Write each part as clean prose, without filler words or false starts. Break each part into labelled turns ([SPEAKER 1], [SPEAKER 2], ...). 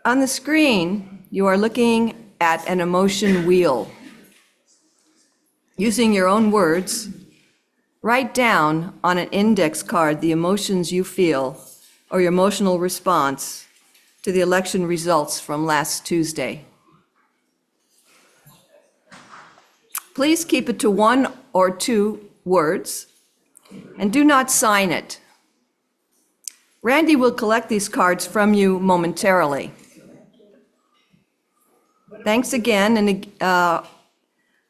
[SPEAKER 1] On the screen, you are looking at an emotion wheel. Using your own words, write down on an index card the emotions you feel or your emotional response to the election results from last Tuesday. Please keep it to 1 or 2 words and do not sign it. Randy will collect these cards from you momentarily. Thanks again, and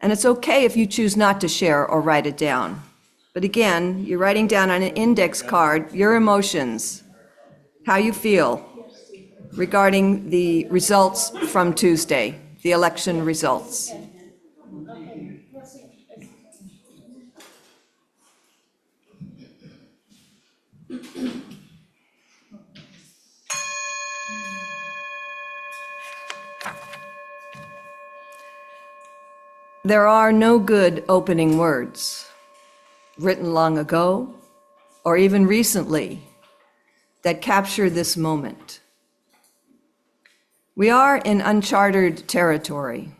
[SPEAKER 1] it's okay if you choose not to share or write it down. But again, you're writing down on an index card your emotions, how you feel regarding the results from Tuesday, the election results. There are no good opening words, written long ago or even recently, that capture this moment. We are in uncharted territory,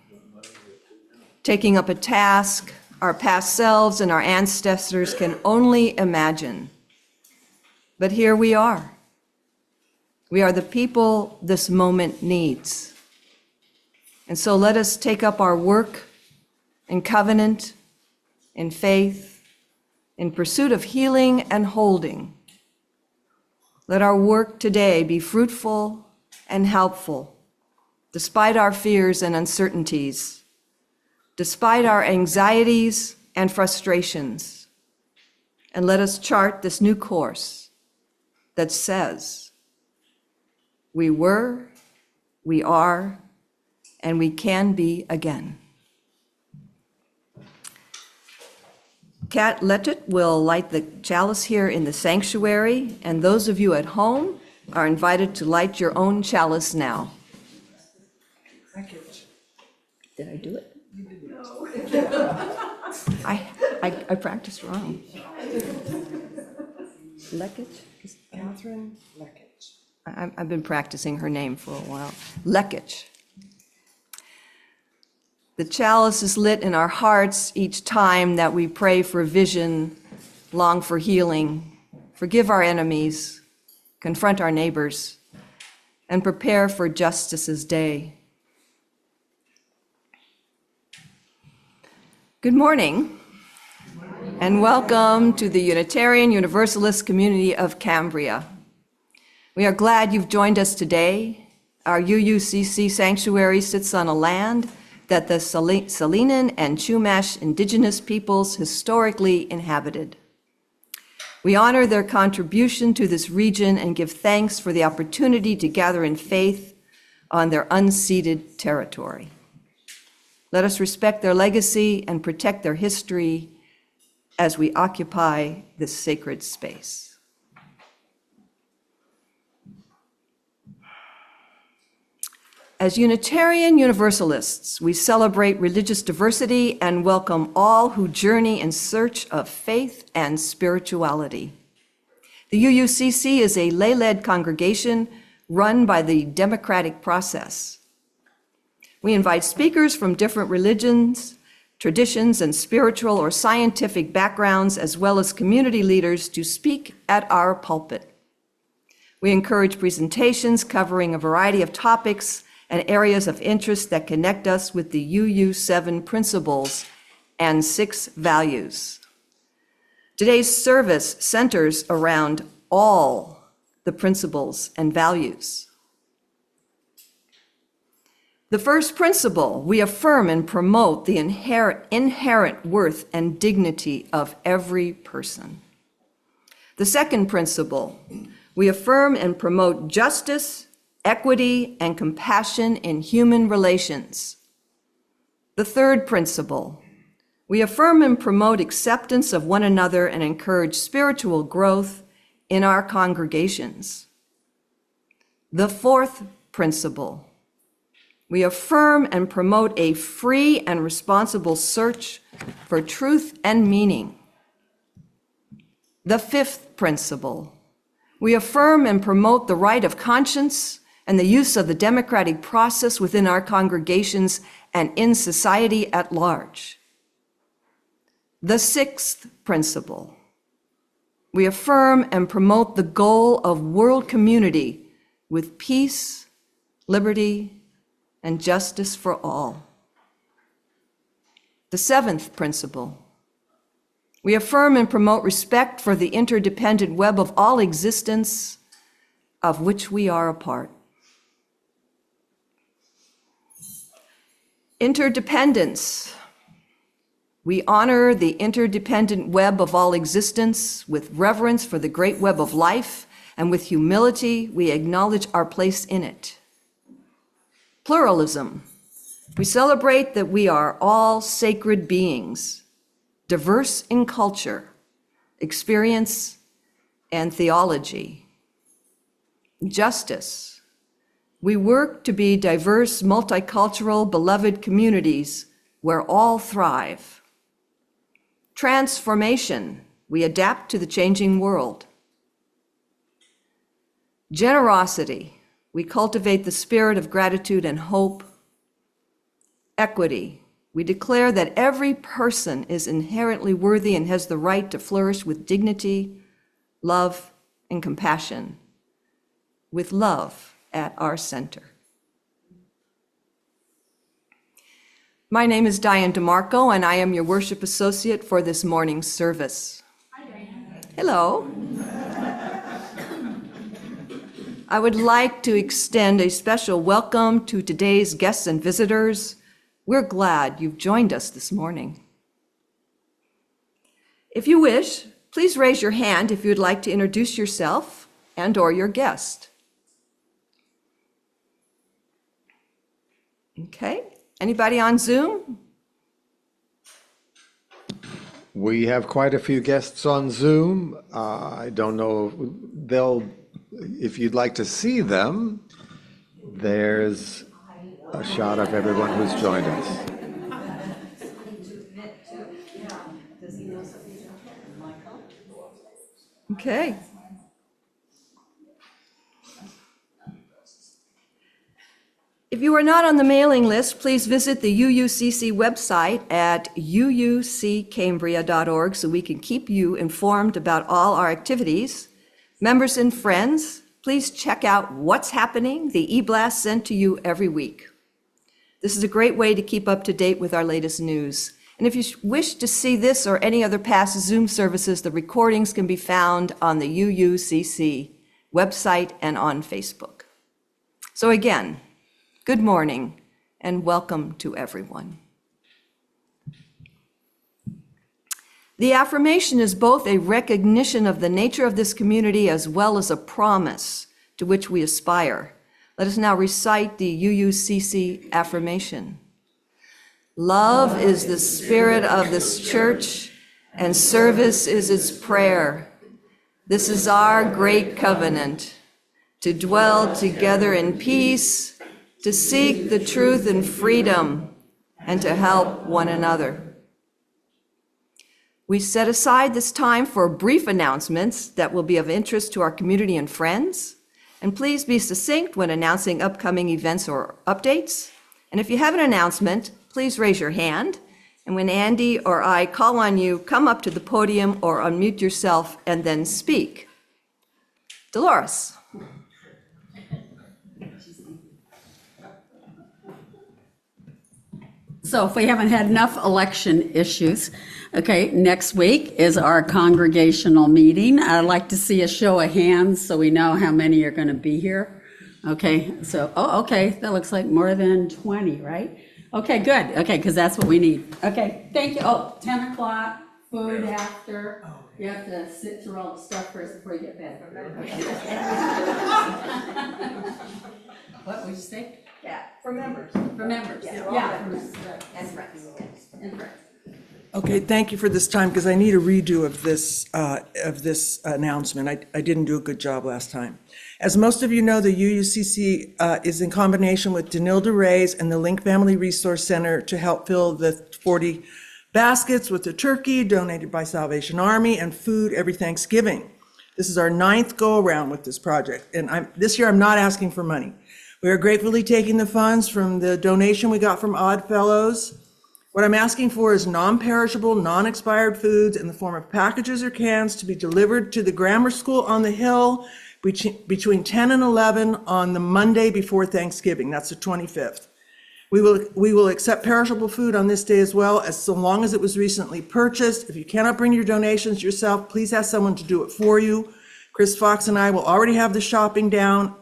[SPEAKER 1] taking up a task our past selves and our ancestors can only imagine. But here we are. We are the people this moment needs. And so let us take up our work in covenant, in faith, in pursuit of healing and holding. Let our work today be fruitful and helpful, despite our fears and uncertainties, despite our anxieties and frustrations. And let us chart this new course that says, we were, we are, and we can be again. Kat Lettet will light the chalice here in the sanctuary, and those of you at home are invited to light your own chalice now. Did I do it? No. I practiced wrong. Lekich?
[SPEAKER 2] Catherine Lekich.
[SPEAKER 1] I've been practicing her name for a while. Lekich. The chalice is lit in our hearts each time that we pray for vision, long for healing, forgive our enemies, confront our neighbors, and prepare for Justice's Day. Good morning, and welcome to the Unitarian Universalist community of Cambria. We are glad you've joined us today. Our UUCC sanctuary sits on a land that the Salinan and Chumash indigenous peoples historically inhabited. We honor their contribution to this region and give thanks for the opportunity to gather in faith on their unceded territory. Let us respect their legacy and protect their history as we occupy this sacred space. As Unitarian Universalists, we celebrate religious diversity and welcome all who journey in search of faith and spirituality. The UUCC is a lay-led congregation run by the democratic process. We invite speakers from different religions, traditions, and spiritual or scientific backgrounds, as well as community leaders, to speak at our pulpit. We encourage presentations covering a variety of topics and areas of interest that connect us with the UU7 principles and 6 values. Today's service centers around all the principles and values. The first principle, we affirm and promote the inherent worth and dignity of every person. The second principle, we affirm and promote justice, equity, and compassion in human relations. The third principle, we affirm and promote acceptance of one another and encourage spiritual growth in our congregations. The fourth principle, we affirm and promote a free and responsible search for truth and meaning. The fifth principle, we affirm and promote the right of conscience and the use of the democratic process within our congregations and in society at large. The sixth principle, we affirm and promote the goal of world community with peace, liberty, and justice for all. The seventh principle, we affirm and promote respect for the interdependent web of all existence of which we are a part. Interdependence. We honor the interdependent web of all existence with reverence for the great web of life, and with humility, we acknowledge our place in it. Pluralism. We celebrate that we are all sacred beings, diverse in culture, experience, and theology. Justice. We work to be diverse, multicultural, beloved communities where all thrive. Transformation. We adapt to the changing world. Generosity. We cultivate the spirit of gratitude and hope. Equity. We declare that every person is inherently worthy and has the right to flourish with dignity, love, and compassion, with love at our center. My name is Diane DeMarco, and I am your worship associate for this morning's service. Hi, Diane. Hello. I would like to extend a special welcome to today's guests and visitors. We're glad you've joined us this morning. If you wish, please raise your hand if you'd like to introduce yourself and/or your guest. Okay, anybody on Zoom?
[SPEAKER 3] We have quite a few guests on Zoom. I don't know if you'd like to see them, there's a shot of everyone who's joined us.
[SPEAKER 1] Okay. If you are not on the mailing list, please visit the UUCC website at uuccambria.org so we can keep you informed about all our activities. Members and friends, please check out what's happening, the e-blast sent to you every week. This is a great way to keep up to date with our latest news. And if you wish to see this or any other past Zoom services, the recordings can be found on the UUCC website and on Facebook. So again, good morning and welcome to everyone. The affirmation is both a recognition of the nature of this community as well as a promise to which we aspire. Let us now recite the UUCC affirmation. Love is the spirit of this church, and service is its prayer. This is our great covenant, to dwell together in peace, to seek the truth and freedom, and to help one another. We set aside this time for brief announcements that will be of interest to our community and friends. And please be succinct when announcing upcoming events or updates. And if you have an announcement, please raise your hand. And when Andy or I call on you, come up to the podium or unmute yourself and then speak. Dolores.
[SPEAKER 4] So if we haven't had enough election issues, okay, next week is our congregational meeting. I'd like to see a show of hands so we know how many are going to be here. Okay, so, okay, that looks like more than 20, right? Okay, good. Okay, because that's what we need. Okay, thank you. 10 o'clock, food after. You have to sit through all the stuff first before you get back. What would you say?
[SPEAKER 1] Yeah, for members.
[SPEAKER 4] For members. Yeah.
[SPEAKER 1] And friends.
[SPEAKER 4] And friends.
[SPEAKER 2] Okay, thank you for this time, because I need a redo of this announcement. I didn't do a good job last time. As most of you know, the UUCC is in combination with Denilda Reyes and the Link Family Resource Center to help fill the 40 baskets with the turkey donated by Salvation Army and food every Thanksgiving. This is our 9th go-around with this project, and this year I'm not asking for money. We are gratefully taking the funds from the donation we got from Odd Fellows. What I'm asking for is non-perishable, non-expired foods in the form of packages or cans to be delivered to the grammar school on the Hill between 10 and 11 on the Monday before Thanksgiving. That's the 25th. We will accept perishable food on this day as well, as so long as it was recently purchased. If you cannot bring your donations yourself, please ask someone to do it for you. Chris Fox and I will already have the shopping done,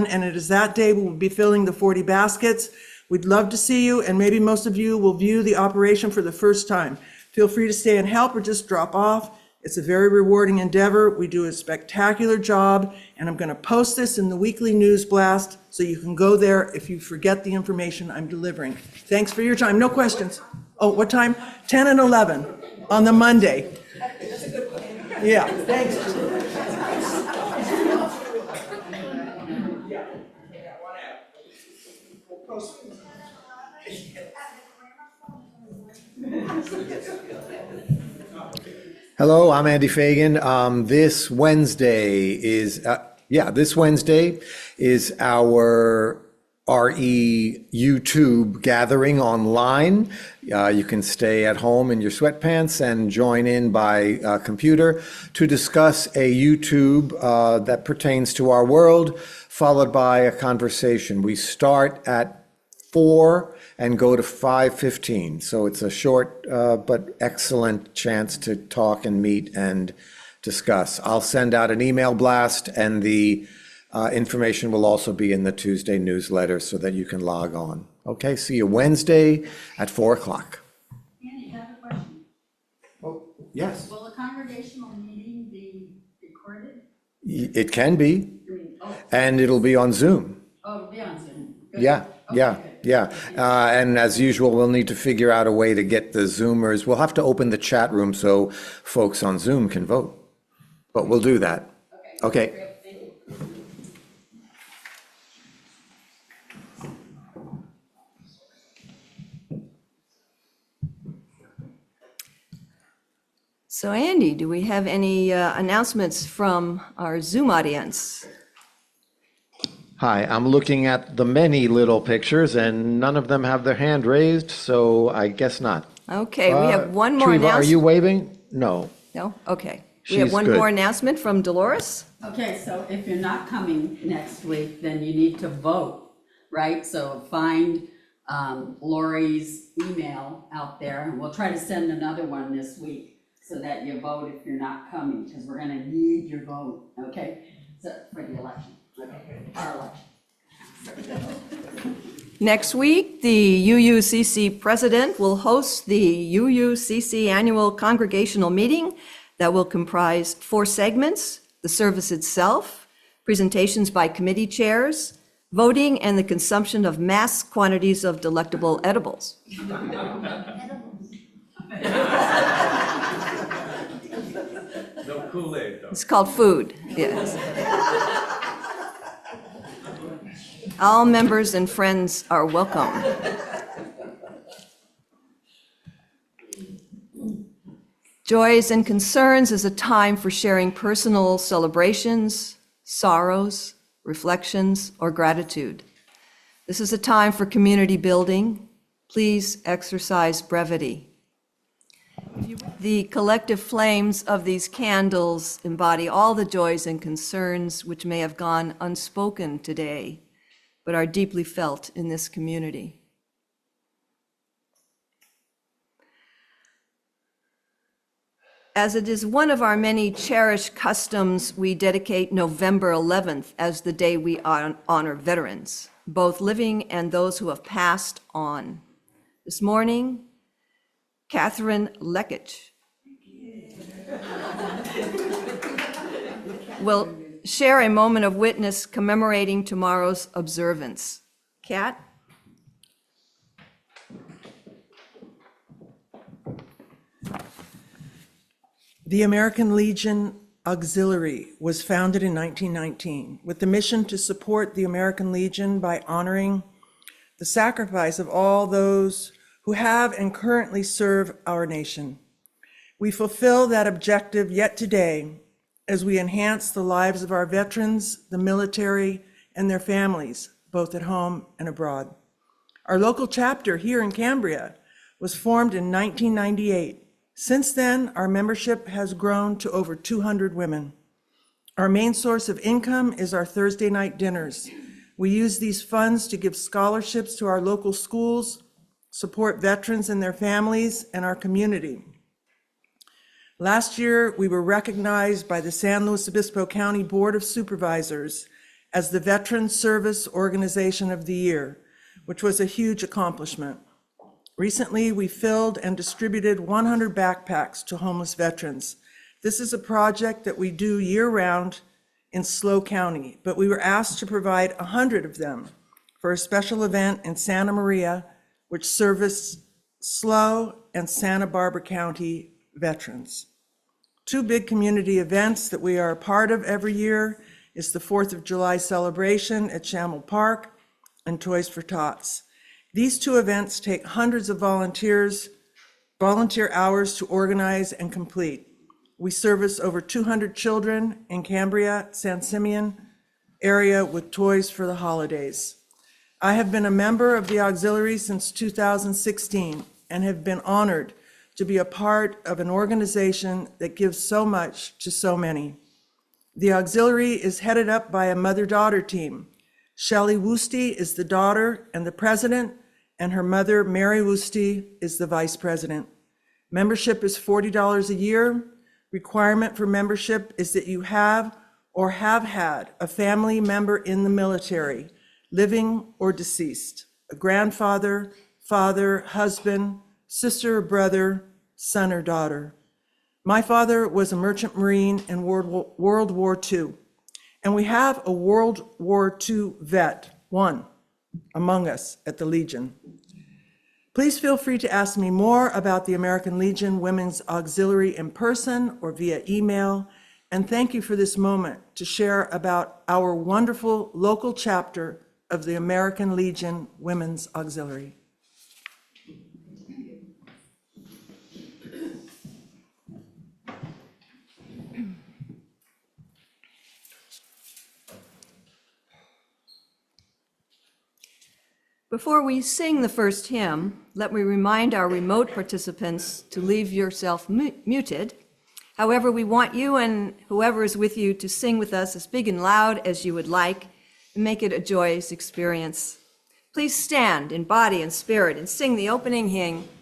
[SPEAKER 2] and it is that day we will be filling the 40 baskets. We'd love to see you, and maybe most of you will view the operation for the first time. Feel free to stay and help or just drop off. It's a very rewarding endeavor. We do a spectacular job, and I'm going to post this in the weekly news blast so you can go there if you forget the information I'm delivering. Thanks for your time. No questions. Oh, what time? 10 and 11 on the Monday. Yeah, thanks.
[SPEAKER 3] Hello, I'm Andy Fagan. This Wednesday is our RE YouTube gathering online. You can stay at home in your sweatpants and join in by computer to discuss a YouTube that pertains to our world, followed by a conversation. We start at 4 and go to 5:15. So it's a short but excellent chance to talk and meet and discuss. I'll send out an email blast, and the information will also be in the Tuesday newsletter so that you can log on. Okay, see you Wednesday at 4 o'clock.
[SPEAKER 4] Andy, I have a question.
[SPEAKER 3] Oh, yes.
[SPEAKER 4] Will the congregational meeting be recorded?
[SPEAKER 3] It can be,
[SPEAKER 4] Oh,
[SPEAKER 3] and it'll be on Zoom.
[SPEAKER 4] it'll be on Zoom. Good.
[SPEAKER 3] Yeah, yeah,
[SPEAKER 4] Okay,
[SPEAKER 3] yeah. And as usual, we'll need to figure out a way to get the Zoomers. We'll have to open the chat room so folks on Zoom can vote. But we'll do that. Okay.
[SPEAKER 4] Great, thank you.
[SPEAKER 1] So Andy, do we have any announcements from our Zoom audience?
[SPEAKER 3] Hi, I'm looking at the many little pictures, and none of them have their hand raised, so I guess not.
[SPEAKER 1] Okay, we have one more
[SPEAKER 3] Treva, are
[SPEAKER 1] announcement.
[SPEAKER 3] you waving? No.
[SPEAKER 1] No? Okay. We have
[SPEAKER 3] She's
[SPEAKER 1] one
[SPEAKER 3] good.
[SPEAKER 1] more announcement from Dolores.
[SPEAKER 4] Okay, so if you're not coming next week, then you need to vote, right? So find Lori's email out there, and we'll try to send another one this week so that you vote if you're not coming, because we're gonna need your vote, okay? So, for the election, okay, our election.
[SPEAKER 1] Next week, the UUCC president will host the UUCC annual congregational meeting that will comprise 4 segments: the service itself, presentations by committee chairs, voting, and the consumption of mass quantities of delectable edibles.
[SPEAKER 5] No Kool-Aid, though.
[SPEAKER 1] It's called food, yes. All members and friends are welcome. Joys and Concerns is a time for sharing personal celebrations, sorrows, reflections, or gratitude. This is a time for community building. Please exercise brevity. The collective flames of these candles embody all the joys and concerns which may have gone unspoken today, but are deeply felt in this community. As it is one of our many cherished customs, we dedicate November 11th as the day we honor veterans, both living and those who have passed on. This morning, Catherine Lekich will share a moment of witness commemorating tomorrow's observance. Kat?
[SPEAKER 2] The American Legion Auxiliary was founded in 1919 with the mission to support the American Legion by honoring the sacrifice of all those who have and currently serve our nation. We fulfill that objective yet today as we enhance the lives of our veterans, the military, and their families, both at home and abroad. Our local chapter here in Cambria was formed in 1998. Since then, our membership has grown to over 200 women. Our main source of income is our Thursday night dinners. We use these funds to give scholarships to our local schools, support veterans and their families, and our community. Last year, we were recognized by the San Luis Obispo County Board of Supervisors as the Veteran Service Organization of the Year, which was a huge accomplishment. Recently, we filled and distributed 100 backpacks to homeless veterans. This is a project that we do year-round in SLO County, but we were asked to provide 100 of them for a special event in Santa Maria, which serviced SLO and Santa Barbara County veterans. Two big community events that we are a part of every year is the 4th of July celebration at Shamel Park and Toys for Tots. These two events take hundreds of volunteer hours to organize and complete. We service over 200 children in Cambria, San Simeon area with toys for the holidays. I have been a member of the auxiliary since 2016 and have been honored to be a part of an organization that gives so much to so many. The auxiliary is headed up by a mother-daughter team. Shelley Woosty is the daughter and the president, and her mother, Mary Woosty, is the vice president. Membership is $40 a year. Requirement for membership is that you have or have had a family member in the military, living or deceased, a grandfather, father, husband, sister or brother, son or daughter. My father was a merchant marine in World War II, and we have a World War II vet, one among us at the Legion. Please feel free to ask me more about the American Legion Women's Auxiliary in person or via email, and thank you for this moment to share about our wonderful local chapter of the American Legion Women's Auxiliary.
[SPEAKER 1] Before we sing the first hymn, let me remind our remote participants to leave yourself muted. However, we want you and whoever is with you to sing with us as big and loud as you would like and make it a joyous experience. Please stand in body and spirit and sing the opening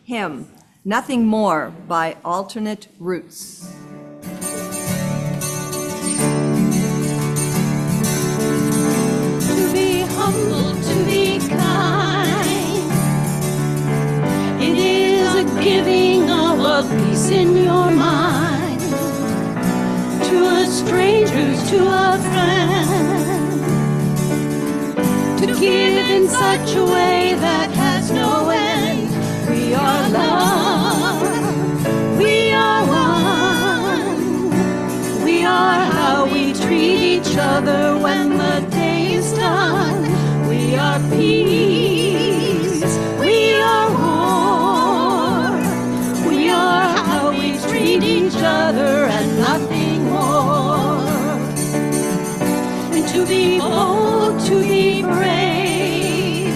[SPEAKER 1] hymn, Nothing More by Alternate Routes.
[SPEAKER 6] To be humble, to be kind, it is a giving of a peace in your mind. To a stranger, to a friend, to give in such a way that has no end. We are love, we are one, we are how we treat each other when the day is done. We are peace, we are war, we are how we treat each other and nothing more. And to be bold, to be brave,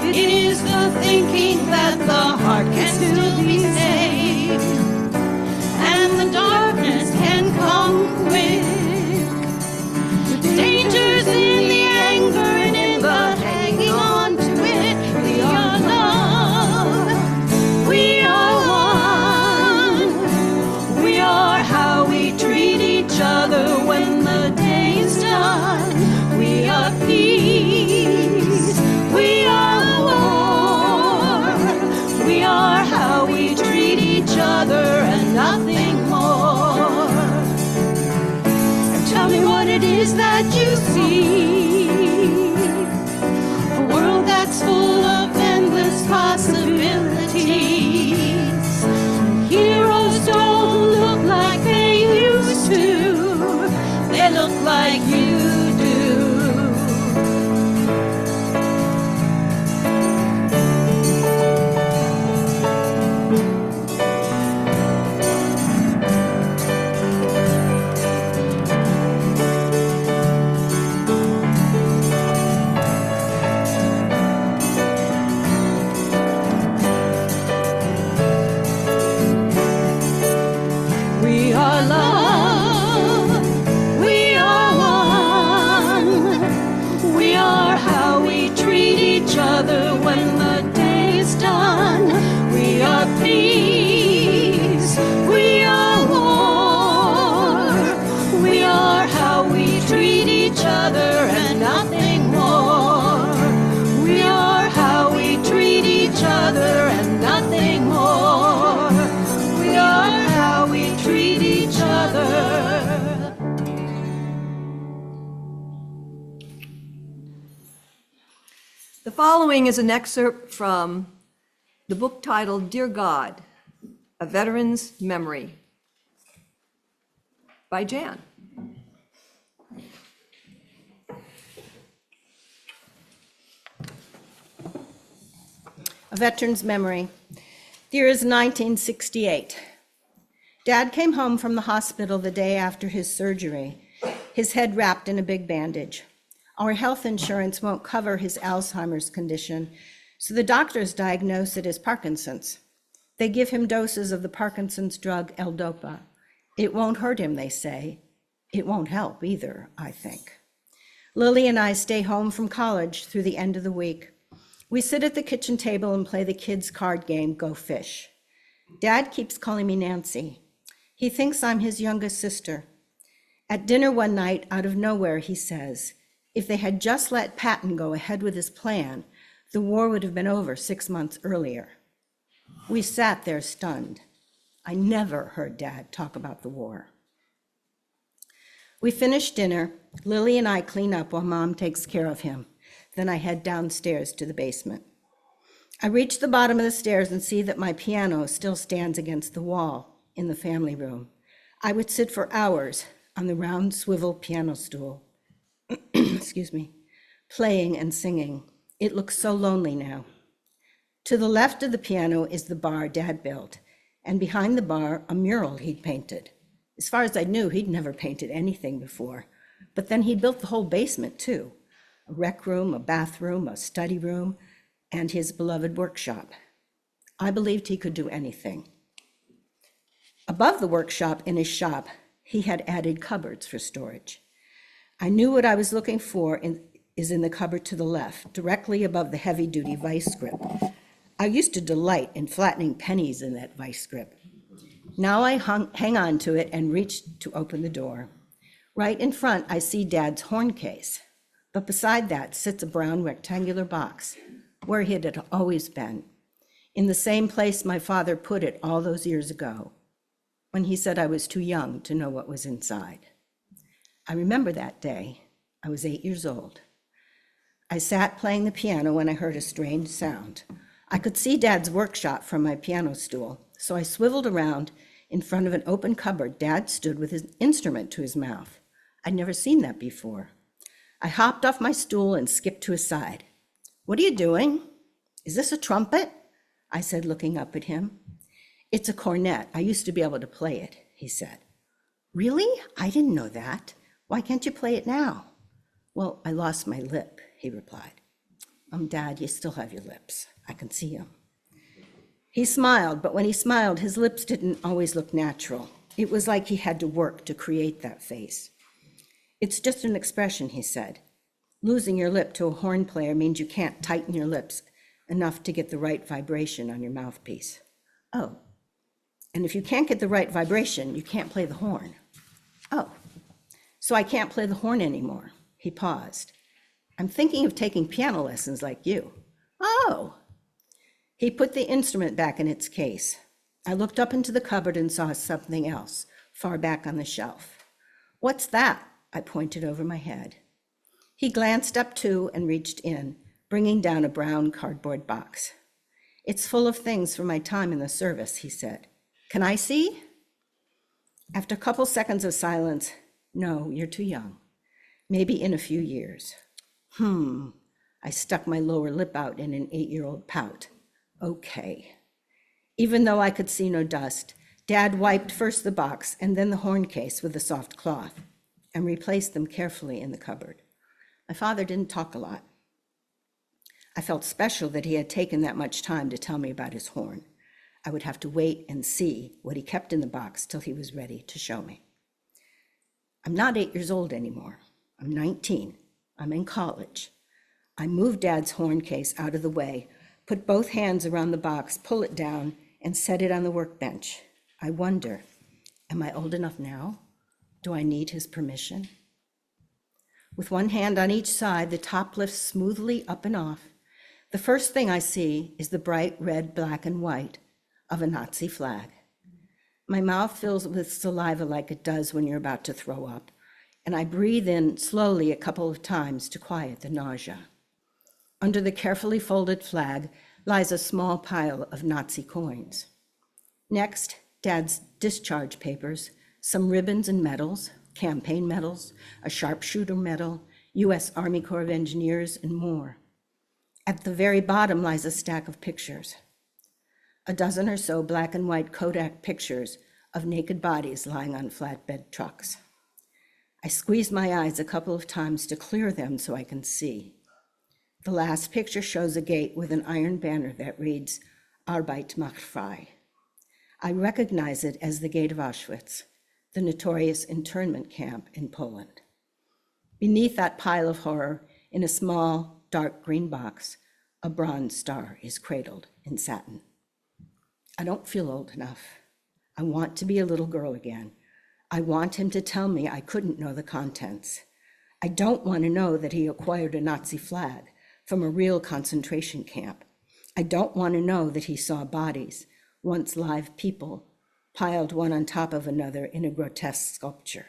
[SPEAKER 6] it is the thinking that the heart can still be saved, and the darkness can come quick. Dangers in the anger and in the hanging on to it. We are love, we are one, we are how we treat each other when the day is done. We are peace, we are war, we are how we treat each other and nothing more. Tell me what it is that you see, a world that's full of endless possibilities. Heroes don't look like they used to, they look like you do.
[SPEAKER 1] following is an excerpt from the book titled Dear God, A Veteran's Memory by Jan.
[SPEAKER 6] A veteran's memory. The year is 1968. Dad came home from the hospital the day after his surgery, his head wrapped in a big bandage. Our health insurance won't cover his Alzheimer's condition, so the doctors diagnose it as Parkinson's. They give him doses of the Parkinson's drug L-Dopa. It won't hurt him, they say. It won't help either, I think. Lily and I stay home from college through the end of the week. We sit at the kitchen table and play the kids' card game, Go Fish. Dad keeps calling me Nancy. He thinks I'm his youngest sister. At dinner one night, out of nowhere, he says, if they had just let Patton go ahead with his plan, the war would have been over 6 months earlier. We sat there stunned. I never heard Dad talk about the war. We finish dinner. Lily and I clean up while Mom takes care of him. Then I head downstairs to the basement. I reach the bottom of the stairs and see that my piano still stands against the wall in the family room. I would sit for hours on the round swivel piano stool, excuse me, playing and singing. It looks so lonely now. To the left of the piano is the bar Dad built, and behind the bar, a mural he'd painted. As far as I knew, he'd never painted anything before, but then he'd built the whole basement too. A rec room, a bathroom, a study room, and his beloved workshop. I believed he could do anything. Above the workshop in his shop, he had added cupboards for storage. I knew what I was looking for is in the cupboard to the left, directly above the heavy-duty vice grip. I used to delight in flattening pennies in that vice grip. Now I hang on to it and reach to open the door. Right in front, I see Dad's horn case, but beside that sits a brown rectangular box, where it had always been, in the same place my father put it all those years ago, when he said I was too young to know what was inside. I remember that day. I was 8 years old. I sat playing the piano when I heard a strange sound. I could see Dad's workshop from my piano stool, so I swiveled around. In front of an open cupboard, Dad stood with his instrument to his mouth. I'd never seen that before. I hopped off my stool and skipped to his side. "What are you doing? Is this a trumpet?" I said, looking up at him. "It's a cornet. I used to be able to play it," he said. "Really? I didn't know that. Why can't you play it now?" "Well, I lost my lip," he replied. Dad, you still have your lips. I can see them." He smiled, but when he smiled, his lips didn't always look natural. It was like he had to work to create that face. "It's just an expression," he said. "Losing your lip to a horn player means you can't tighten your lips enough to get the right vibration on your mouthpiece." "Oh, and if you can't get the right vibration, you can't play the horn." "Oh, so I can't play the horn anymore." He paused. "I'm thinking of taking piano lessons like you." "Oh." He put the instrument back in its case. I looked up into the cupboard and saw something else, far back on the shelf. "What's that?" I pointed over my head. He glanced up too and reached in, bringing down a brown cardboard box. "It's full of things from my time in the service," he said. "Can I see?" After a couple seconds of silence, "No, you're too young. Maybe in a few years." I stuck my lower lip out in an 8-year-old pout. "Okay." Even though I could see no dust, Dad wiped first the box and then the horn case with a soft cloth and replaced them carefully in the cupboard. My father didn't talk a lot. I felt special that he had taken that much time to tell me about his horn. I would have to wait and see what he kept in the box till he was ready to show me. I'm not 8 years old anymore. I'm 19. I'm in college. I moved Dad's horn case out of the way, put both hands around the box, pull it down, and set it on the workbench. I wonder, am I old enough now? Do I need his permission? With one hand on each side, the top lifts smoothly up and off. The first thing I see is the bright red, black, and white of a Nazi flag. My mouth fills with saliva like it does when you're about to throw up, and I breathe in slowly a couple of times to quiet the nausea.
[SPEAKER 7] Under the carefully folded flag lies a small pile of Nazi coins. Next, Dad's discharge papers, some ribbons and medals, campaign medals, a sharpshooter medal, U.S. Army Corps of Engineers, and more. At the very bottom lies a stack of pictures. A dozen or so black and white Kodak pictures of naked bodies lying on flatbed trucks. I squeeze my eyes a couple of times to clear them so I can see. The last picture shows a gate with an iron banner that reads, Arbeit macht frei. I recognize it as the Gate of Auschwitz, the notorious internment camp in Poland. Beneath that pile of horror, in a small, dark green box, a bronze star is cradled in satin. I don't feel old enough. I want to be a little girl again. I want him to tell me I couldn't know the contents. I don't want to know that he acquired a Nazi flag from a real concentration camp. I don't want to know that he saw bodies, once live people, piled one on top of another in a grotesque sculpture.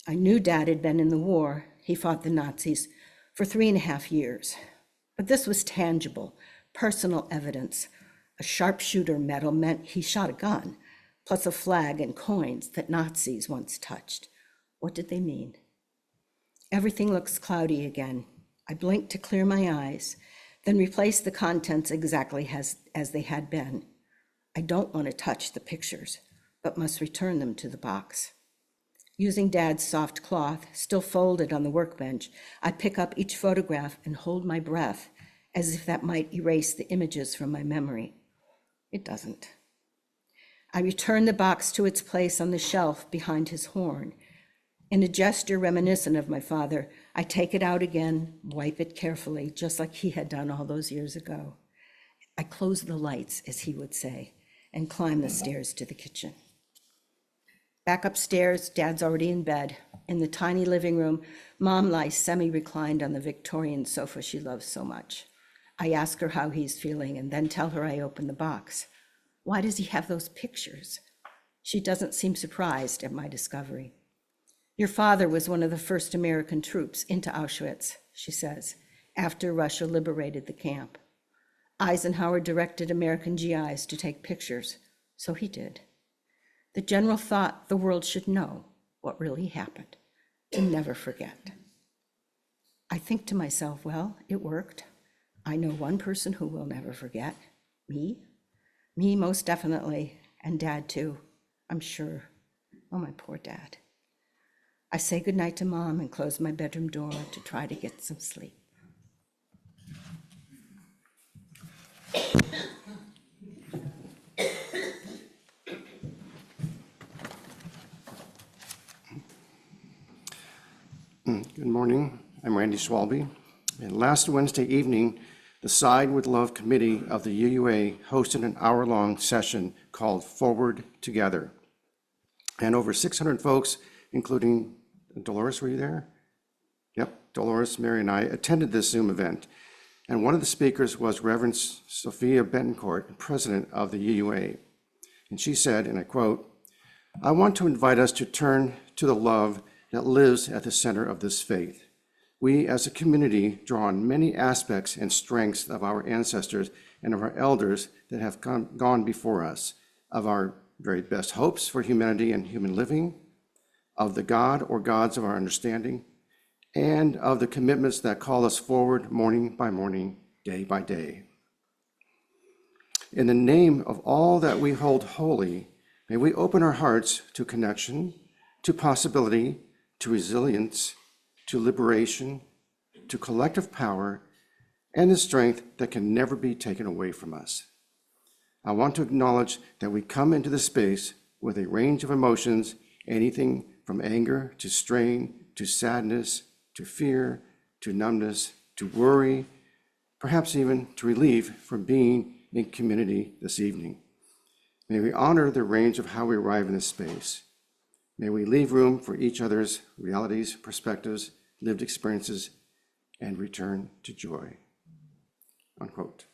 [SPEAKER 7] I knew Dad had been in the war. He fought the Nazis for 3.5 years. But this was tangible, personal evidence. A sharpshooter medal meant he shot a gun, plus a flag and coins that Nazis once touched. What did they mean? Everything looks cloudy again. I blink to clear my eyes, then replace the contents exactly as they had been. I don't want to touch the pictures, but must return them to the box. Using Dad's soft cloth, still folded on the workbench, I pick up each photograph and hold my breath as if that might erase the images from my memory. It doesn't. I return the box to its place on the shelf behind his horn. In a gesture reminiscent of my father, I take it out again, wipe it carefully, just like he had done all those years ago. I close the lights, as he would say, and climb the stairs to the kitchen. Back upstairs, Dad's already in bed. In the tiny living room, Mom lies semi-reclined on the Victorian sofa she loves so much. I ask her how he's feeling and then tell her I opened the box. Why does he have those pictures? She doesn't seem surprised at my discovery. Your father was one of the first American troops into Auschwitz, she says, after Russia liberated the camp. Eisenhower directed American GIs to take pictures, so he did. The general thought the world should know what really happened, to never forget. I think to myself, well, it worked. I know one person who will never forget, me. Me most definitely, and Dad too, I'm sure. Oh, my poor Dad. I say goodnight to Mom and close my bedroom door to try to get some sleep.
[SPEAKER 8] Good morning. I'm Randy Swalby. And last Wednesday evening, the Side with Love Committee of the UUA hosted an hour-long session called Forward Together. And over 600 folks, including Dolores, were you there? Yep, Dolores, Mary, and I attended this Zoom event. And one of the speakers was Reverend Sophia Betancourt, president of the UUA. And she said, and I quote, "I want to invite us to turn to the love that lives at the center of this faith. We as a community draw on many aspects and strengths of our ancestors and of our elders that have gone before us, of our very best hopes for humanity and human living, of the God or gods of our understanding, and of the commitments that call us forward morning by morning, day by day. In the name of all that we hold holy, may we open our hearts to connection, to possibility, to resilience, to liberation, to collective power, and the strength that can never be taken away from us. I want to acknowledge that we come into this space with a range of emotions, anything from anger to strain, to sadness, to fear, to numbness, to worry, perhaps even to relief from being in community this evening. May we honor the range of how we arrive in this space. May we leave room for each other's realities, perspectives, lived experiences, and return to joy." Unquote.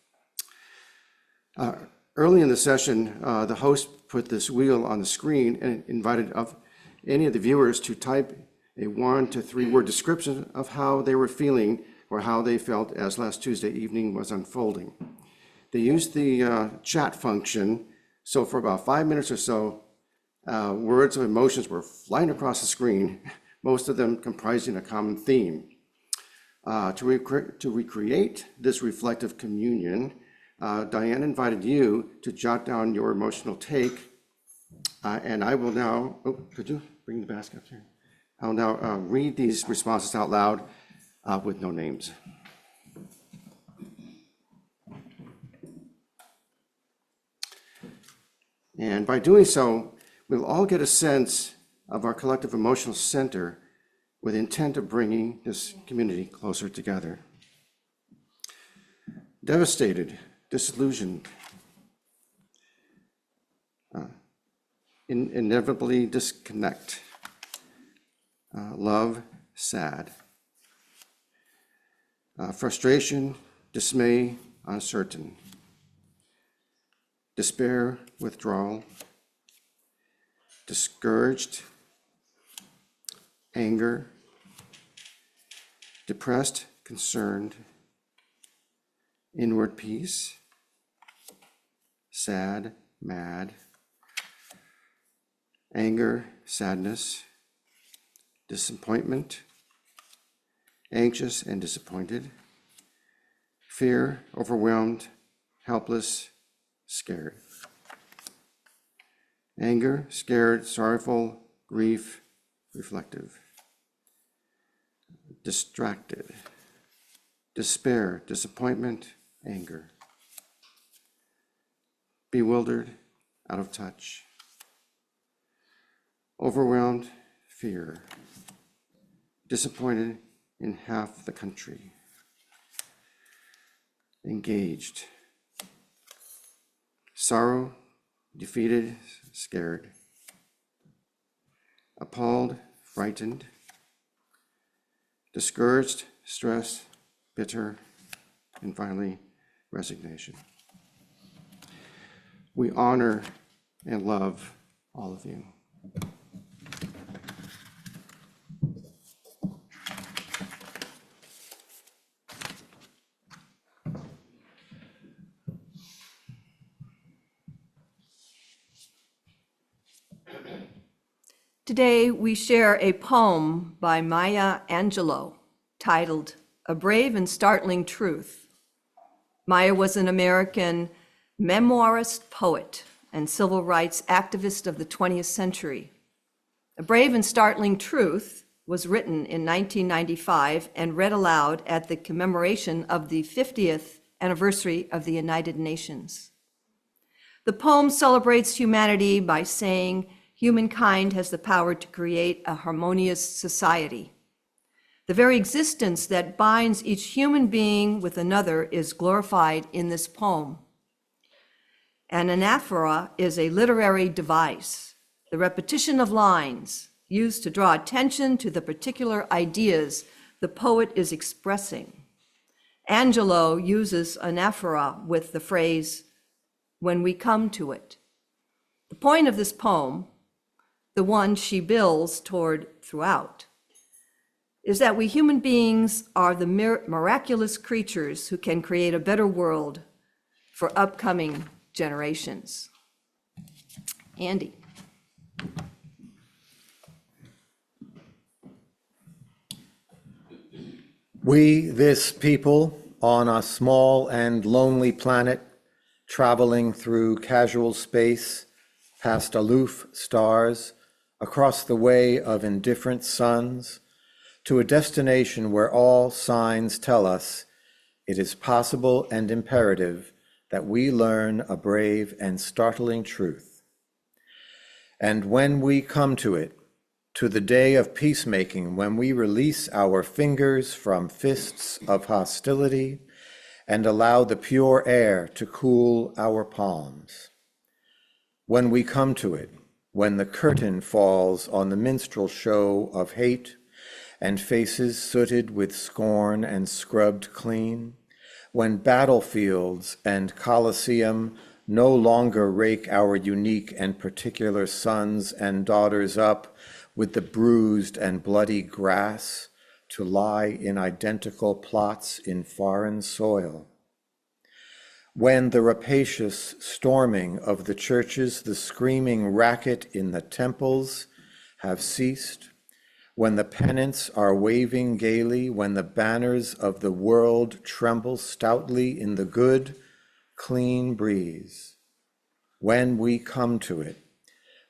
[SPEAKER 8] Early in the session, the host put this wheel on the screen and invited any of the viewers to type a 1 to 3 word description of how they were feeling or how they felt as last Tuesday evening was unfolding. They used the chat function, so for about 5 minutes or so, words of emotions were flying across the screen, most of them comprising a common theme. To recreate this reflective communion, Diane invited you to jot down your emotional take, and I will now, could you bring the basket up here? I'll now read these responses out loud with no names. And by doing so, we'll all get a sense of our collective emotional center with the intent of bringing this community closer together. Devastated, disillusioned, inevitably disconnect, love, sad, frustration, dismay, uncertain, despair, withdrawal, discouraged, anger, depressed, concerned, inward peace, sad, mad, anger, sadness, disappointment, anxious and disappointed, fear, overwhelmed, helpless, scared. Anger, scared, sorrowful, grief, reflective. Distracted, despair, disappointment, anger. Bewildered, out of touch. Overwhelmed, fear. Disappointed in half the country. Engaged. Sorrow, defeated, scared. Appalled, frightened. Discouraged, stressed, bitter, and finally, resignation. We honor and love all of you.
[SPEAKER 1] Today, we share a poem by Maya Angelou titled A Brave and Startling Truth. Maya was an American memoirist, poet, and civil rights activist of the 20th century. A Brave and Startling Truth was written in 1995 and read aloud at the commemoration of the 50th anniversary of the United Nations. The poem celebrates humanity by saying, humankind has the power to create a harmonious society. The very existence that binds each human being with another is glorified in this poem. An anaphora is a literary device, the repetition of lines used to draw attention to the particular ideas the poet is expressing. Angelou uses anaphora with the phrase, "when we come to it." The point of this poem, the one she builds toward throughout, is that we human beings are the miraculous creatures who can create a better world for upcoming generations. Andy.
[SPEAKER 3] We, this people, on a small and lonely planet, traveling through casual space, past aloof stars, across the way of indifferent suns, to a destination where all signs tell us it is possible and imperative that we learn a brave and startling truth. And when we come to it, to the day of peacemaking, when we release our fingers from fists of hostility and allow the pure air to cool our palms, when we come to it, when the curtain falls on the minstrel show of hate and faces sooted with scorn and scrubbed clean, when battlefields and Colosseum no longer rake our unique and particular sons and daughters up with the bruised and bloody grass, to lie in identical plots in foreign soil. When the rapacious storming of the churches, the screaming racket in the temples have ceased, when the pennants are waving gaily, when the banners of the world tremble stoutly in the good, clean breeze, when we come to it,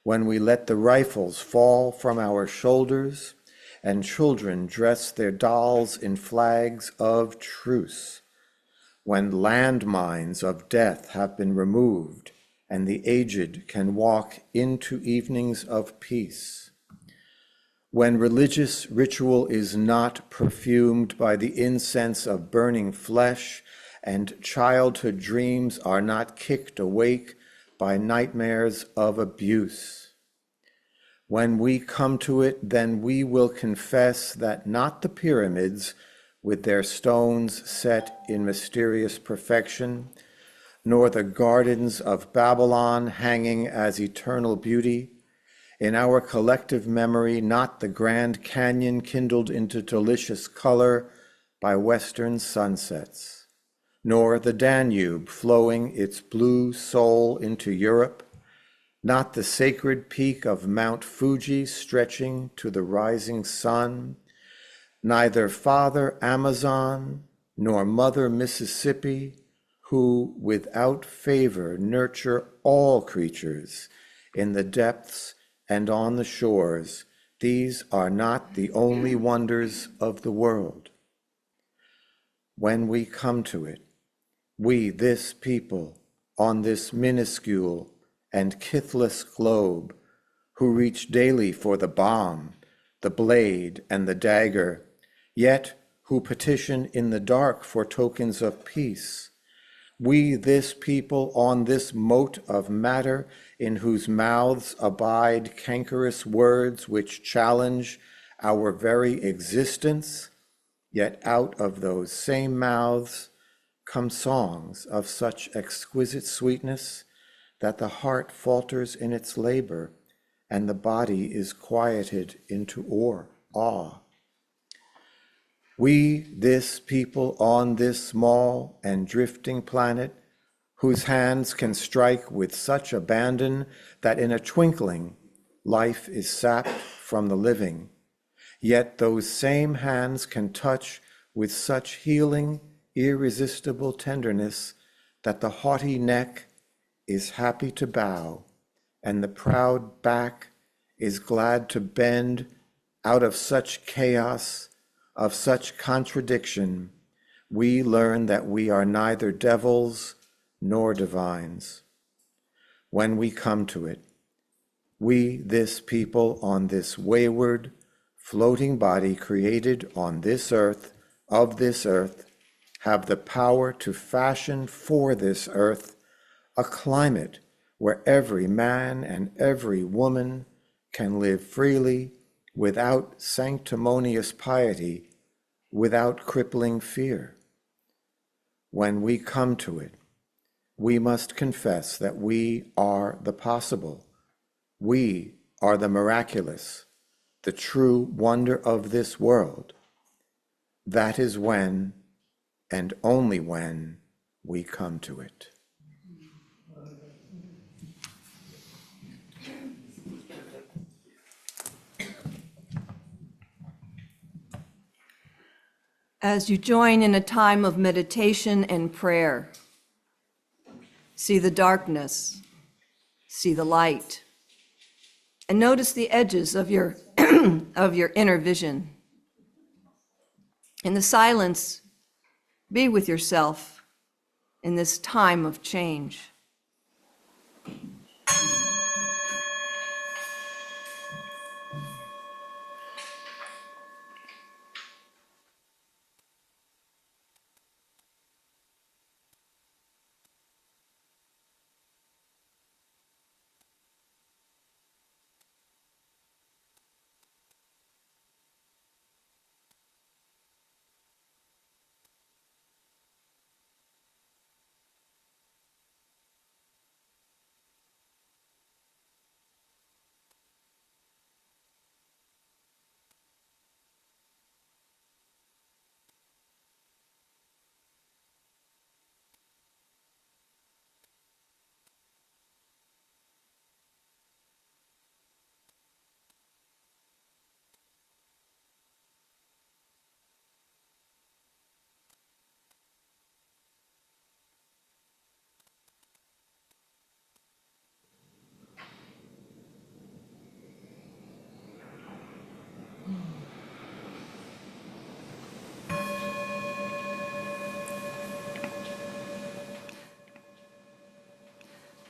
[SPEAKER 3] when we let the rifles fall from our shoulders and children dress their dolls in flags of truce, when landmines of death have been removed and the aged can walk into evenings of peace, when religious ritual is not perfumed by the incense of burning flesh and childhood dreams are not kicked awake by nightmares of abuse. When we come to it, then we will confess that not the pyramids with their stones set in mysterious perfection, nor the gardens of Babylon hanging as eternal beauty, in our collective memory, not the Grand Canyon kindled into delicious color by western sunsets, nor the Danube flowing its blue soul into Europe, not the sacred peak of Mount Fuji stretching to the rising sun, neither Father Amazon nor Mother Mississippi, who without favor nurture all creatures in the depths and on the shores. These are not the only wonders of the world. When we come to it, we, this people, on this minuscule and kithless globe, who reach daily for the bomb, the blade, and the dagger, yet who petition in the dark for tokens of peace. We, this people, on this mote of matter, in whose mouths abide cankerous words which challenge our very existence, yet out of those same mouths come songs of such exquisite sweetness that the heart falters in its labor and the body is quieted into awe. We, this people on this small and drifting planet, whose hands can strike with such abandon that in a twinkling life is sapped from the living, yet those same hands can touch with such healing, irresistible tenderness that the haughty neck is happy to bow and the proud back is glad to bend out of such chaos, of such contradiction. We learn that we are neither devils nor divines. When we come to it, we, this people on this wayward, floating body created on this earth, of this earth, have the power to fashion for this earth a climate where every man and every woman can live freely without sanctimonious piety, without crippling fear. When we come to it, we must confess that we are the possible. We are the miraculous, the true wonder of this world. That is when, and only when, we come to it.
[SPEAKER 1] As you join in a time of meditation and prayer, see the darkness, see the light, and notice the edges of your of your inner vision. In the silence, be with yourself in this time of change.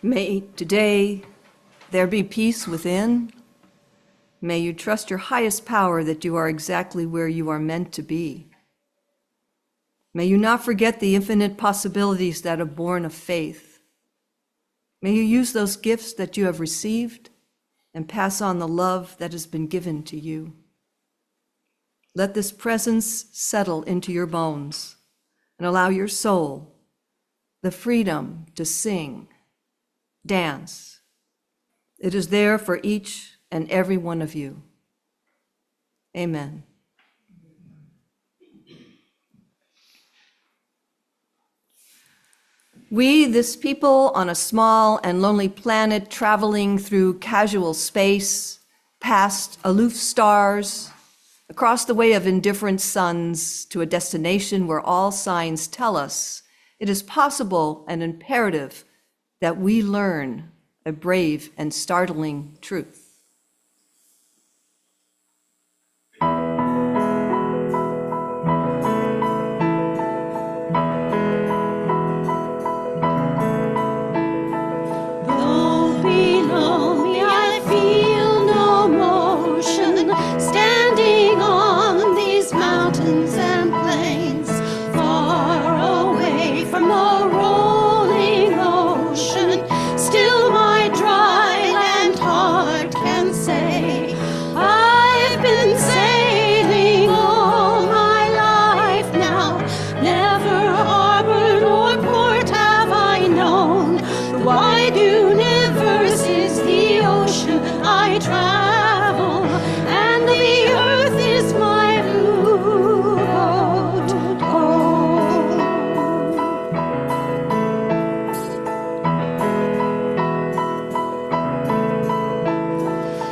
[SPEAKER 1] May today there be peace within. May you trust your highest power that you are exactly where you are meant to be. May you not forget the infinite possibilities that are born of faith. May you use those gifts that you have received and pass on the love that has been given to you. Let this presence settle into your bones and allow your soul the freedom to sing, dance. It is there for each and every one of you. Amen. We, this people on a small and lonely planet traveling through casual space, past aloof stars, across the way of indifferent suns to a destination where all signs tell us it is possible and imperative that we learn a brave and startling truth.
[SPEAKER 6] Though below me I feel no motion, standing on these mountains and plains, far away from the rolling ocean, still my dry land heart can say, I've been sailing all my life now, never harbored or port have I known. The wide universe is the ocean I travel, and the earth is my blue boat home.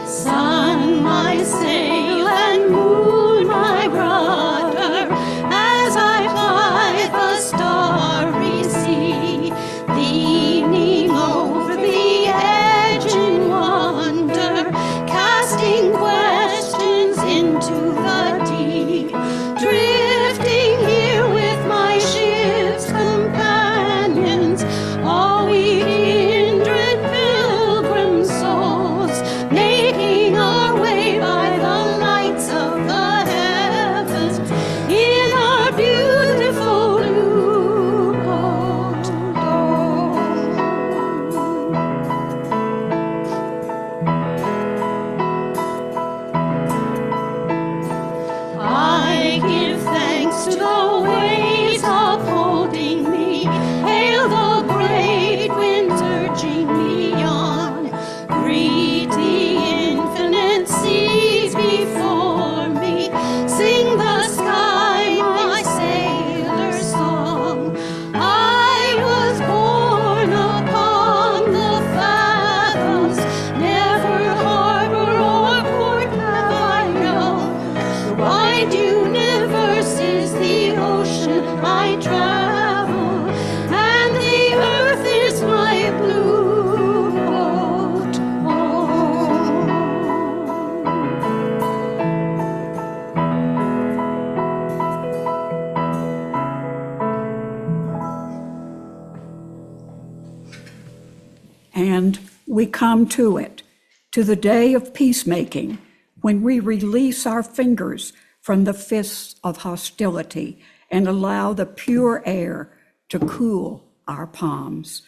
[SPEAKER 6] Sun, my sail, and moon, my rudder, as I ply the starry sea, leaning over the edge in wonder, casting questions into the deep, drifting here with my ship's companions, all we kindred pilgrim souls, making our way by the lights of the heavens in our beautiful blue boat home. I give thanks to the waves upholding me, hail the great winds urging me on, greet the infinite seas before me, sing the sky my sailor song. I was born upon the fathoms, never harbor or port have I known. The wide universe is the ocean I travel, and the earth is my blue boat home.
[SPEAKER 9] And we come to it, to the day of peacemaking, when we release our fingers from the fists of hostility and allow the pure air to cool our palms.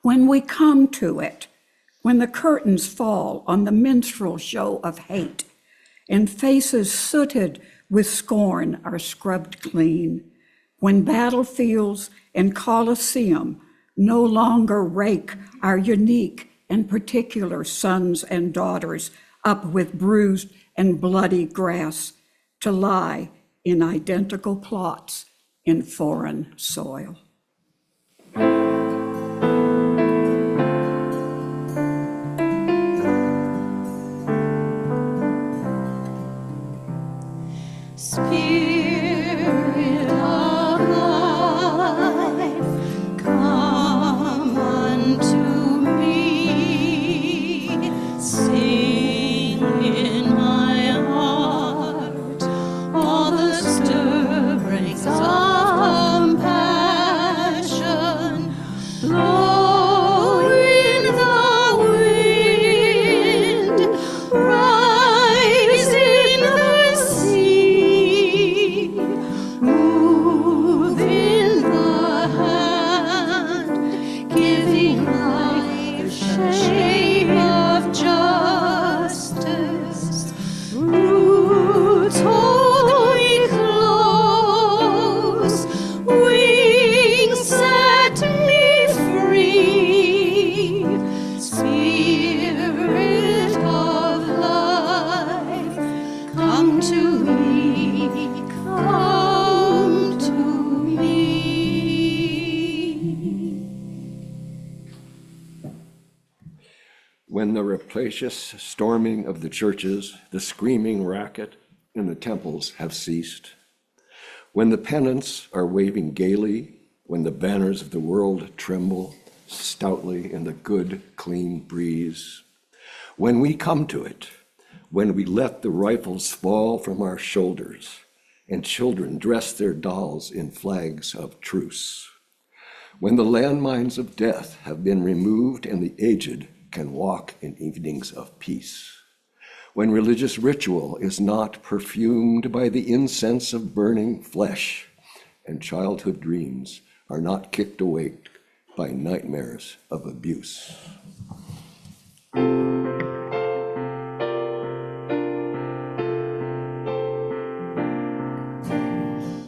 [SPEAKER 9] When we come to it, when the curtains fall on the minstrel show of hate, and faces sooted with scorn are scrubbed clean, when battlefields and Colosseum no longer rake our unique and particular sons and daughters up with bruised and bloody grass to lie in identical plots in foreign soil.
[SPEAKER 6] Spirit of life, come unto me, sing in my heart all the stirrings of compassion.
[SPEAKER 10] ostentatious storming of the churches, the screaming racket in the temples have ceased. When the pennants are waving gaily, when the banners of the world tremble stoutly in the good, clean breeze, when we come to it, when we let the rifles fall from our shoulders and children dress their dolls in flags of truce, when the landmines of death have been removed and the aged can walk in evenings of peace, when religious ritual is not perfumed by the incense of burning flesh and childhood dreams are not kicked awake by nightmares of abuse.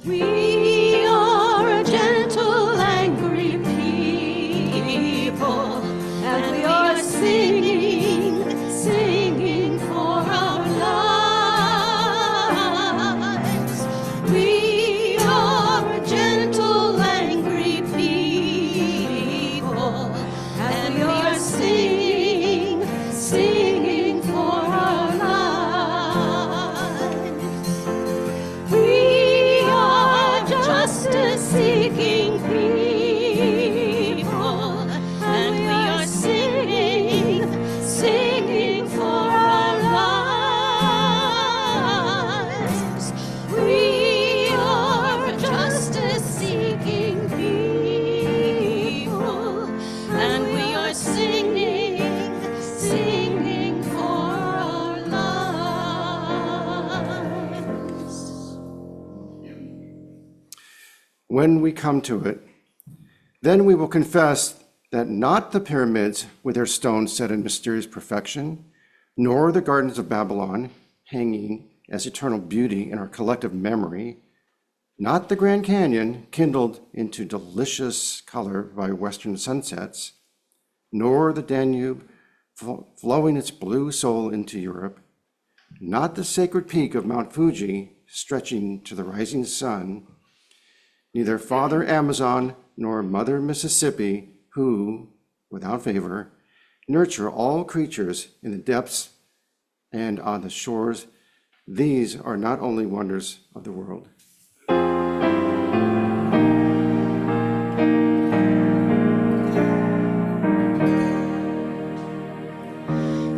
[SPEAKER 6] We are a gentle, angry people, and we are singing, singing for our lives. We are a gentle, angry people, and we are singing, singing for our lives. We are justice-seeking people, and we are singing, singing for our lives. We are justice-seeking people, and we are singing, singing for our lives.
[SPEAKER 8] When we come to it, then we will confess that not the pyramids with their stones set in mysterious perfection, nor the gardens of Babylon hanging as eternal beauty in our collective memory, not the Grand Canyon kindled into delicious color by western sunsets, nor the Danube flowing its blue soul into Europe, not the sacred peak of Mount Fuji stretching to the rising sun, neither Father Amazon nor Mother Mississippi, who, without favor, nurture all creatures in the depths and on the shores. These are not only wonders of the world.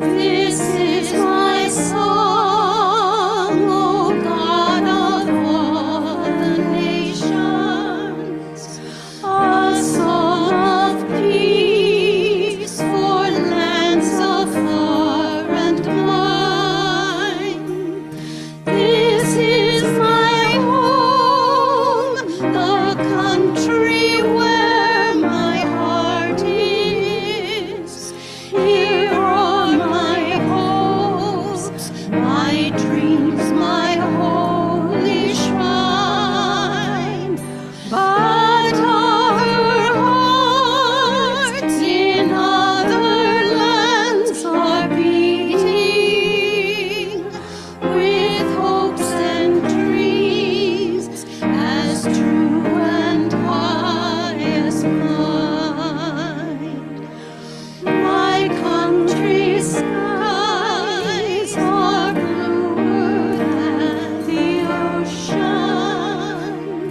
[SPEAKER 6] This is my song, O God of all the nations, a song of peace for lands afar and mine. This is my home, the country where my heart is. Here are my hopes, my dreams, my holy shrine. But our hearts in other lands are beating with hopes and dreams as true and high as mine. My country's skies are bluer than the ocean,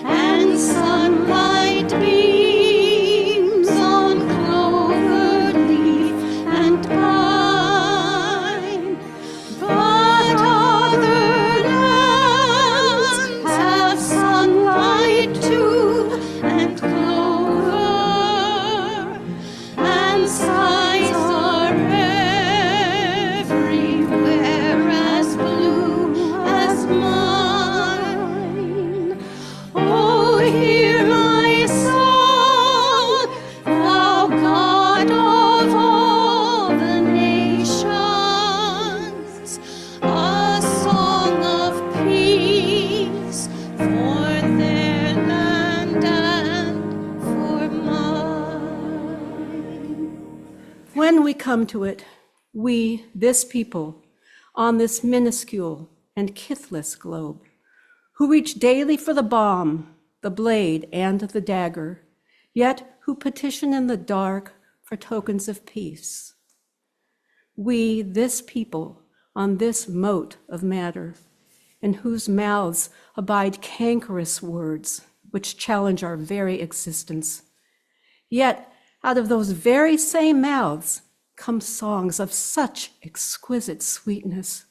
[SPEAKER 6] and sunlight beams on clover leaf and pine. But other lands have sunlight too, and clover, and skies are everywhere as blue as mine. Oh, hear my song, thou God of all the nations, a song of peace for their land and for mine.
[SPEAKER 11] When we come to it, we, this people, on this minuscule and kithless globe, who reach daily for the bomb, the blade, and the dagger, yet who petition in the dark for tokens of peace. we, this people, on this mote of matter, in whose mouths abide cankerous words which challenge our very existence. Yet, out of those very same mouths come songs of such exquisite sweetness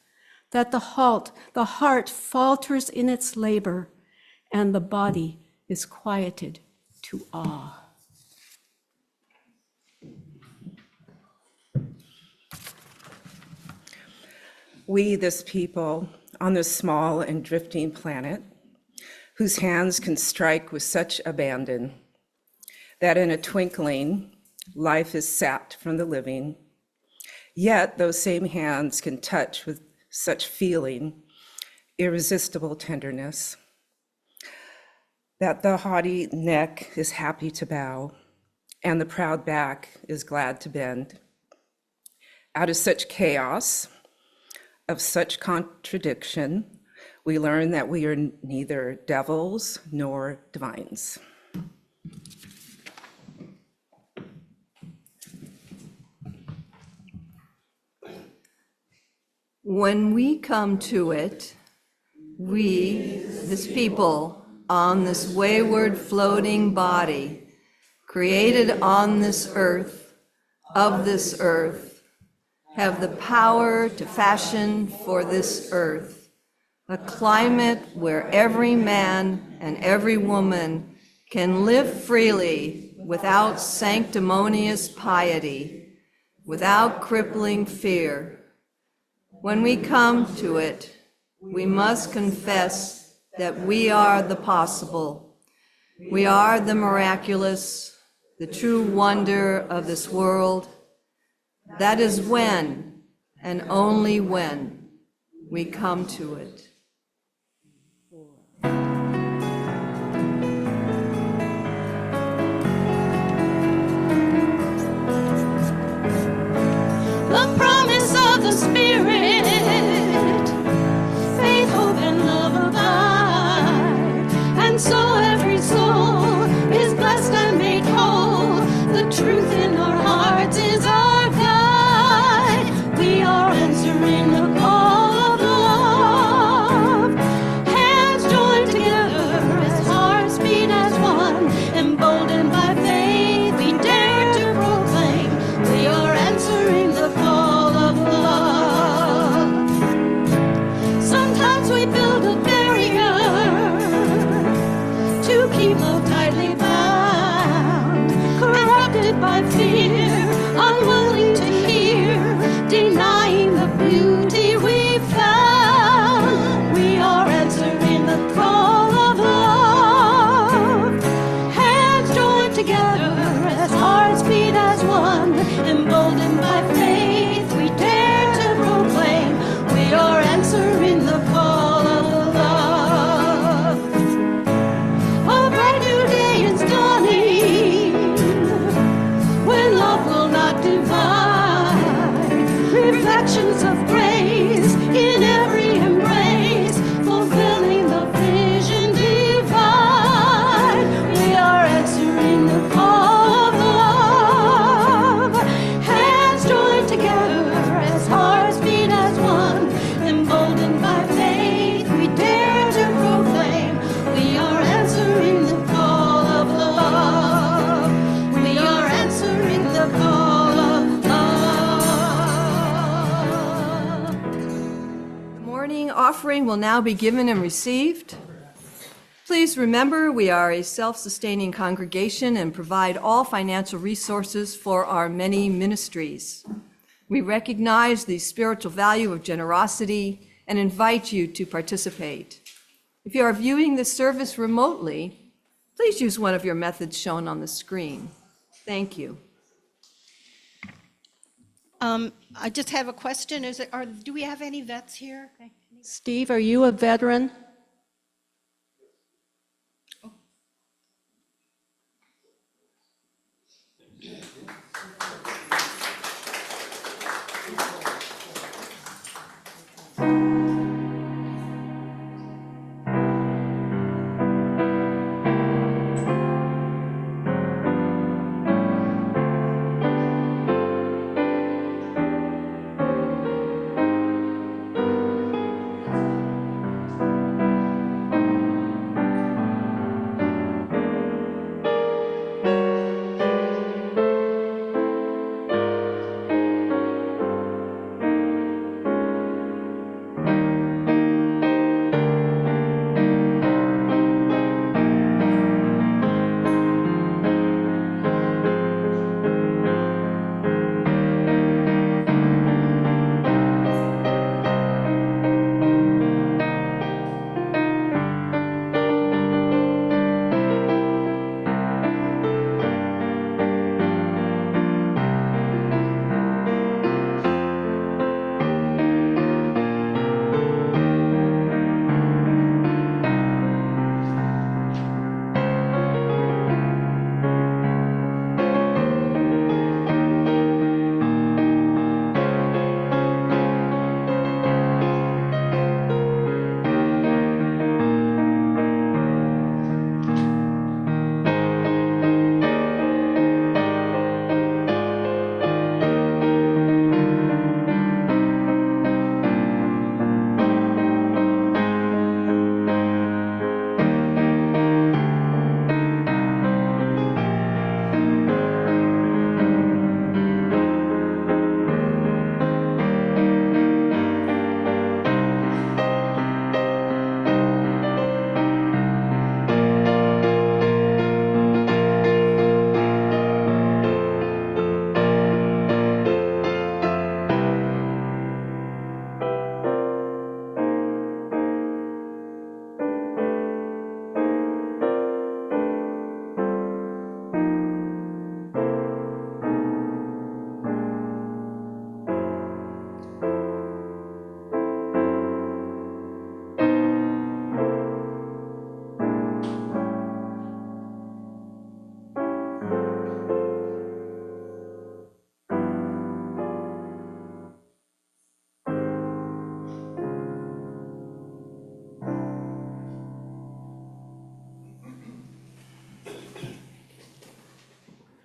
[SPEAKER 11] that the heart falters in its labor, and the body is quieted to awe.
[SPEAKER 12] We, this people, on this small and drifting planet, whose hands can strike with such abandon that in a twinkling, life is sapped from the living, yet those same hands can touch with such feeling, irresistible tenderness, that the haughty neck is happy to bow, and the proud back is glad to bend. Out of such chaos, of such contradiction, we learn that we are neither devils nor divines.
[SPEAKER 1] When we come to it, we, this people, on this wayward floating body, created on this earth, of this earth, have the power to fashion for this earth a climate where every man and every woman can live freely without sanctimonious piety, without crippling fear. When we come to it, we must confess that we are the possible. We are the miraculous, the true wonder of this world. That is when, and only when, we come to it.
[SPEAKER 6] The promise of the Spirit, faith, hope, and love abide. And so every soul is blessed and made whole. The truth in our hearts is our guide. We are answering the call of love. Hands joined together as hearts beat as one. Emboldened by faith, we dare to proclaim. We are answering the call of love. Sometimes we build a barrier to keep love tightly bound, corrupted by fear, unwilling to hear, denying the beauty we found. We are answering the call of love. Hands joined together as hearts beat as one. Emboldened by faith, we dare to proclaim. We are answering the call of love. A bright new day is dawning, when love will not divide. Reflections of grace in every embrace, fulfilling the vision divine. We are answering the call of love. Hands joined together as hearts beat as one. Emboldened by faith, we dare to proclaim. We are answering the call of love. We are answering the call of love.
[SPEAKER 1] The morning offering will now be given and received. Please remember, we are a self-sustaining congregation and provide all financial resources for our many ministries. We recognize the spiritual value of generosity and invite you to participate. If you are viewing this service remotely, please use one of your methods shown on the screen. Thank you.
[SPEAKER 7] I just have a question. Do we have any vets here?
[SPEAKER 11] Steve, are you a veteran?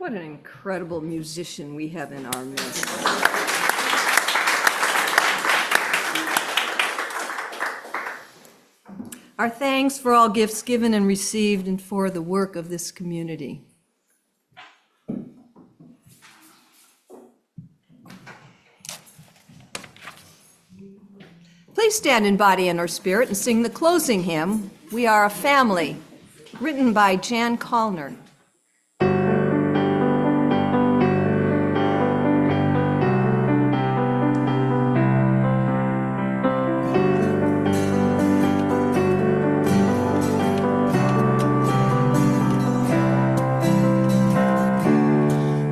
[SPEAKER 1] What an incredible musician we have in our midst. Our thanks for all gifts given and received and for the work of this community. Please stand in body and or spirit and sing the closing hymn, We Are a Family, written by Jan Kallner.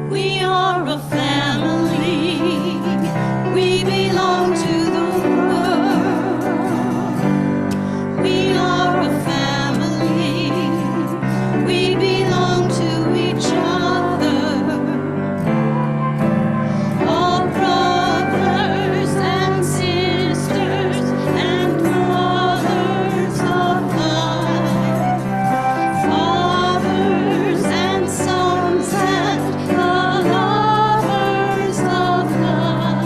[SPEAKER 6] We are a family. We belong to the world. We are a family. We belong to each other. All brothers and sisters and mothers of life, fathers and sons and the lovers of life.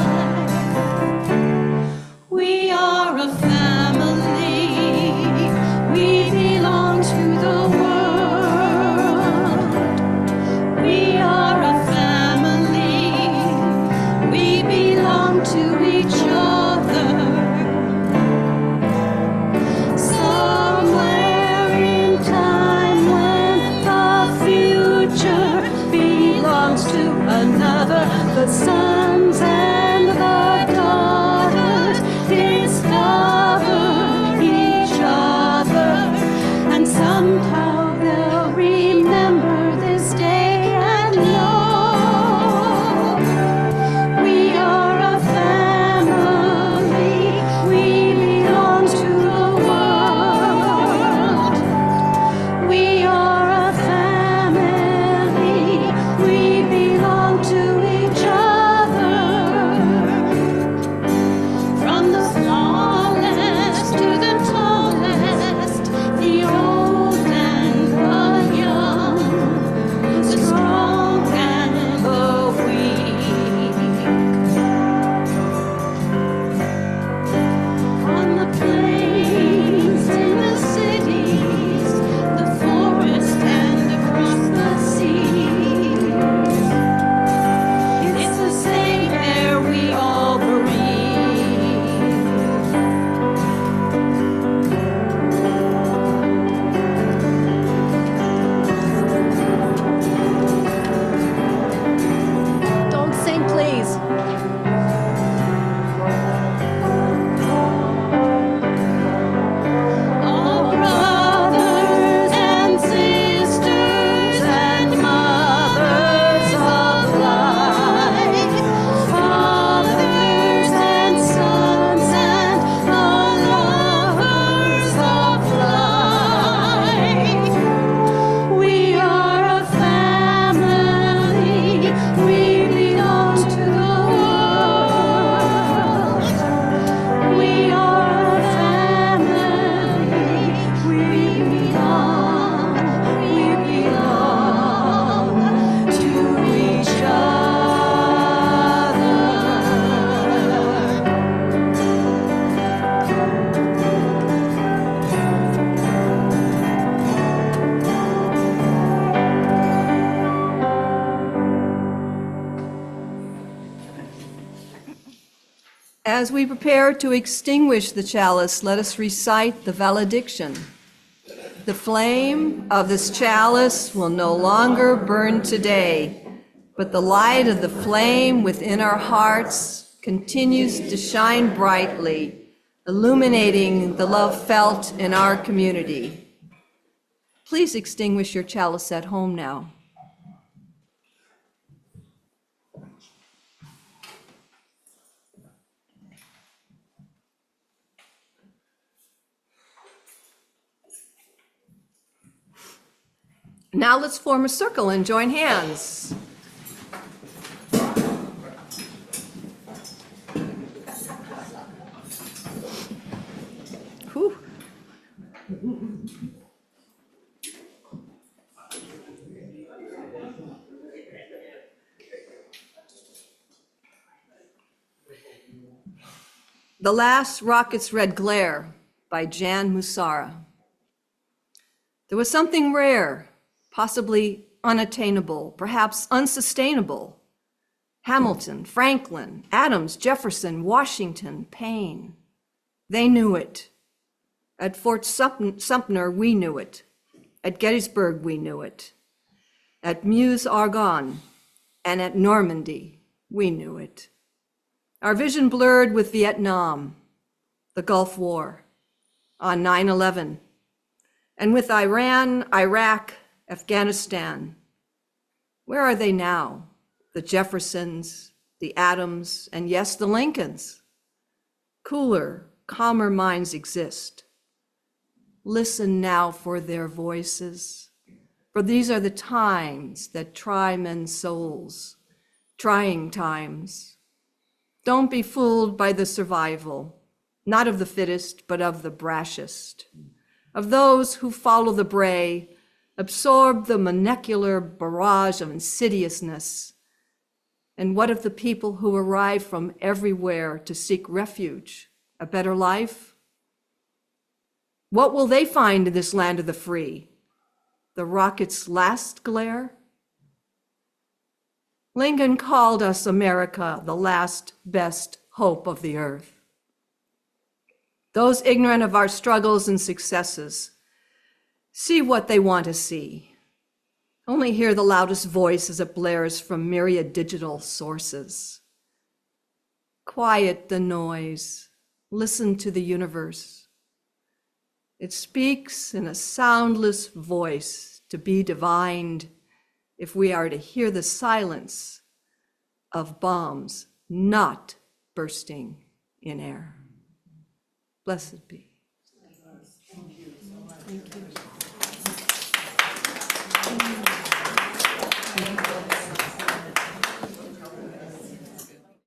[SPEAKER 6] We are a family. We belong to the world. We are a family. We belong to each other. Somewhere in time when the future belongs to another, the sons and the daughters discover each other, and somehow they'll remember this day and know we are a family. We belong to the world. We are a family. We belong to each other. From the smallest to the tallest, the old and the young, the strong and the weak. On the plains, in the cities, the forest and across the seas, it's the same air we all breathe.
[SPEAKER 11] Don't sing, please.
[SPEAKER 6] All brothers and sisters and mothers of life, fathers and sons and the lovers of life. We are a family. We belong to the world. We are a family. We belong to each other.
[SPEAKER 1] As we prepare to extinguish the chalice, let us recite the valediction. The flame of this chalice will no longer burn today, but the light of the flame within our hearts continues to shine brightly, illuminating the love felt in our community. Please extinguish your chalice at home now. Now let's form a circle and join hands. Whew. The Last Rocket's Red Glare by Jan Musara. There was something rare, possibly unattainable, perhaps unsustainable. Hamilton, Franklin, Adams, Jefferson, Washington, Paine. They knew it. At Fort Sumter, we knew it. At Gettysburg, we knew it. At Meuse-Argonne and at Normandy, we knew it. Our vision blurred with Vietnam, the Gulf War, on 9/11, and with Iran, Iraq, Afghanistan. Where are they now? The Jeffersons, the Adams, and yes, the Lincolns. Cooler, calmer minds exist. Listen now for their voices, for these are the times that try men's souls, trying times. Don't be fooled by the survival, not of the fittest, but of the brashest, of those who follow the bray, absorb the molecular barrage of insidiousness. And what of the people who arrive from everywhere to seek refuge, a better life? What will they find in this land of the free? The rocket's last glare? Lincoln called us America, the last best hope of the earth. Those ignorant of our struggles and successes, see what they want to see. Only hear the loudest voice as it blares from myriad digital sources. Quiet the noise, listen to the universe. It speaks in a soundless voice to be divined if we are to hear the silence of bombs not bursting in air. Blessed be. Thank you.